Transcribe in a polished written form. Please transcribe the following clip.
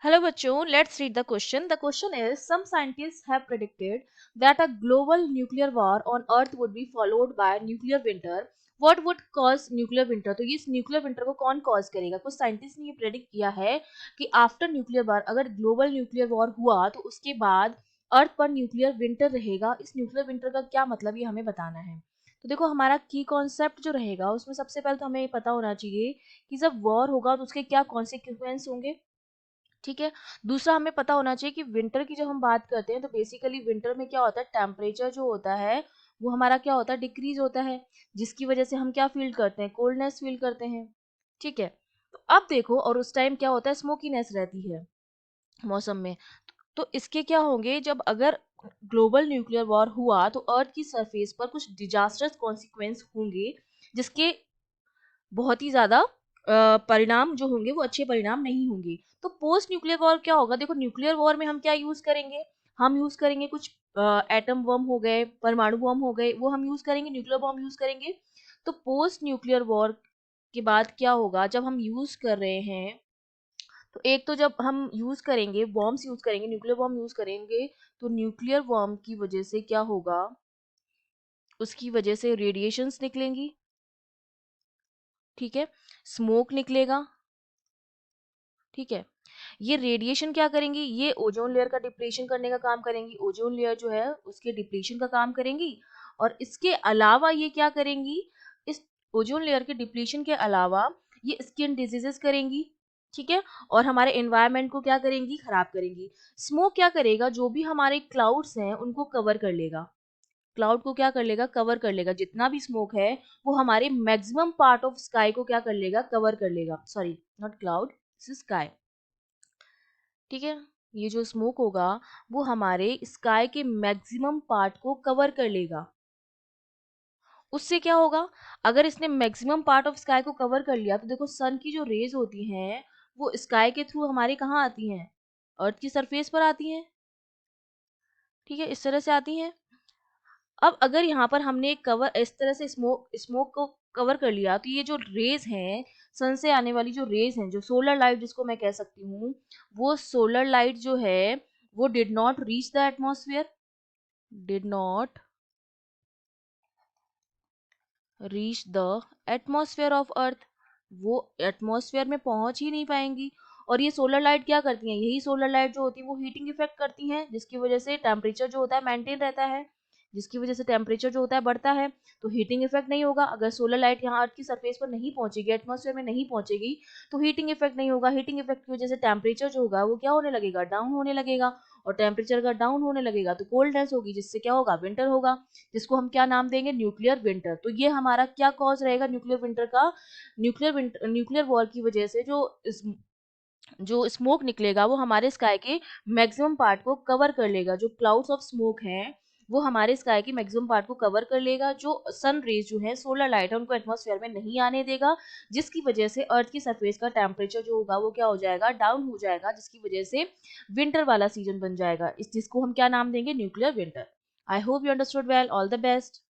Hello bachcho, let's read the question. The question is, some scientists have predicted that a global nuclear war on earth would be followed by nuclear winter. What would cause nuclear winter? तो ये इस nuclear winter को कौन cause करेगा? कुछ scientist ने ये predict किया है कि आफ्टर न्यूक्लियर वॉर, अगर ग्लोबल न्यूक्लियर वॉर हुआ तो उसके बाद अर्थ पर न्यूक्लियर विंटर रहेगा। इस न्यूक्लियर विंटर का क्या मतलब ये हमें बताना है। तो देखो, हमारा की कॉन्सेप्ट जो रहेगा उसमें सबसे पहले तो हमें पता होना चाहिए कि जब वॉर होगा तो उसके क्या कॉन्सिक्वेंस होंगे। ठीक है। दूसरा हमें पता होना चाहिए कि विंटर की जब हम बात करते हैं तो बेसिकली विंटर में क्या होता है, टेम्परेचर जो होता है वो हमारा क्या होता है, डिक्रीज होता है, जिसकी वजह से हम क्या फील करते हैं, कोल्डनेस फील करते हैं। ठीक है। तो अब देखो, और उस टाइम क्या होता है, स्मोकीनेस रहती है मौसम में। तो इसके क्या होंगे, जब अगर ग्लोबल न्यूक्लियर वॉर हुआ तो अर्थ की सरफेस पर कुछ डिजास्टर्स कॉन्सिक्वेंस होंगे, जिसके बहुत ही ज़्यादा परिणाम जो होंगे वो अच्छे परिणाम नहीं होंगे। तो पोस्ट न्यूक्लियर वॉर क्या होगा, देखो न्यूक्लियर वॉर में हम क्या यूज़ करेंगे, हम यूज़ करेंगे कुछ एटम बम हो गए, परमाणु बम हो गए, वो हम यूज़ करेंगे, न्यूक्लियर बम यूज़ करेंगे। तो पोस्ट न्यूक्लियर वॉर के बाद क्या होगा, जब हम यूज़ कर रहे हैं, तो एक तो जब हम यूज़ करेंगे, बॉम्ब्स यूज़ करेंगे, न्यूक्लियर बॉम्ब यूज़ करेंगे, तो न्यूक्लियर बॉम्ब की वजह से क्या होगा, उसकी वजह से रेडिएशंस निकलेंगी। ठीक है। स्मोक निकलेगा। ठीक है। ये रेडिएशन क्या करेंगी, ये ओजोन लेयर का डिप्लीशन करने का काम करेंगी, ओजोन लेयर जो है उसके डिप्लीशन का काम करेंगी। और इसके अलावा ये क्या करेंगी, इस ओजोन लेयर के डिप्लीशन के अलावा ये स्किन डिजीजेस करेंगी। ठीक है। और हमारे एनवायरनमेंट को क्या करेंगी, खराब करेंगी। स्मोक क्या करेगा, जो भी हमारे क्लाउड्स हैं उनको कवर कर लेगा। क्लाउड को क्या कर लेगा, कवर कर लेगा। जितना भी स्मोक है वो हमारे मैक्सिमम पार्ट ऑफ स्काई को क्या कर लेगा, कवर कर लेगा। Sorry, not cloud, sky. ठीक है। ये जो स्मोक होगा वो हमारे स्काई के मैक्सिमम पार्ट को कवर कर लेगा। उससे क्या होगा, अगर इसने मैक्सिमम पार्ट ऑफ स्काई को कवर कर लिया तो देखो, सन की जो रेज होती हैं वो स्काई के थ्रू हमारे कहाँ आती हैं, अर्थ की सरफेस पर आती हैं। ठीक है, इस तरह से आती हैं। अब अगर यहाँ पर हमने कवर इस तरह से स्मोक स्मोक को कवर कर लिया, तो ये जो रेज हैं, सन से आने वाली जो रेज हैं, जो सोलर लाइट जिसको मैं कह सकती हूँ, वो सोलर लाइट जो है वो did not reach the atmosphere, did not reach the atmosphere of earth. वो एटमॉस्फेयर में पहुंच ही नहीं पाएंगी। और ये सोलर लाइट क्या करती हैं, यही सोलर लाइट जो होती है वो हीटिंग इफेक्ट करती हैं, जिसकी वजह से टेम्परेचर जो होता है मेंटेन रहता है, जिसकी वजह से टेम्परेचर जो होता है बढ़ता है। तो हीटिंग इफेक्ट नहीं होगा, अगर सोलर लाइट यहाँ अर्थ की सरफेस पर नहीं पहुंचेगी, एटमॉस्फेयर में नहीं पहुंचेगी, तो हीटिंग इफेक्ट नहीं होगा। हीटिंग इफेक्ट की वजह से टेम्परेचर जो होगा वो क्या होने लगेगा, डाउन होने लगेगा। और टेम्परेचर अगर डाउन होने लगेगा तो कोल्डनेस होगी, जिससे क्या होगा, विंटर होगा, जिसको हम क्या नाम देंगे, न्यूक्लियर विंटर। तो ये हमारा क्या कॉज रहेगा न्यूक्लियर विंटर का, न्यूक्लियर वॉर की वजह से जो स्मोक निकलेगा वो हमारे स्काई के मैक्सिमम पार्ट को कवर कर लेगा। जो क्लाउड्स ऑफ स्मोक हैं वो हमारे स्काई के मैक्सिमम पार्ट को कवर कर लेगा। जो सन रेज जो है, सोलर लाइट है, उनको एटमॉस्फेयर में नहीं आने देगा, जिसकी वजह से अर्थ की सरफेस का टेम्परेचर जो होगा वो क्या हो जाएगा, डाउन हो जाएगा, जिसकी वजह से विंटर वाला सीजन बन जाएगा, इस जिसको हम क्या नाम देंगे, nuclear winter. I hope you understood well. All the best.